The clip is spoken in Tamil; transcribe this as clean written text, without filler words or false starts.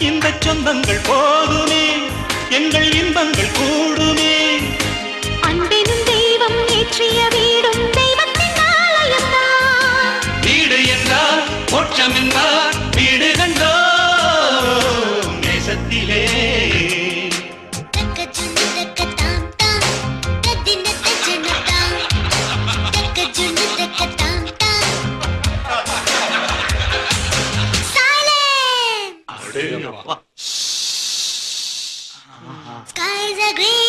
இந்த சொந்தங்கள் போதுமே, எங்கள் இன்பங்கள் கூடுமே. அன்பெனும் தெய்வம் ஏற்றிய வீடும் தெய்வத்தின் ஆலயம்தான். வீடு என்றால் மோட்சம் என்றால் வீடு கண்டோ நேசத்திலே. Skies are green.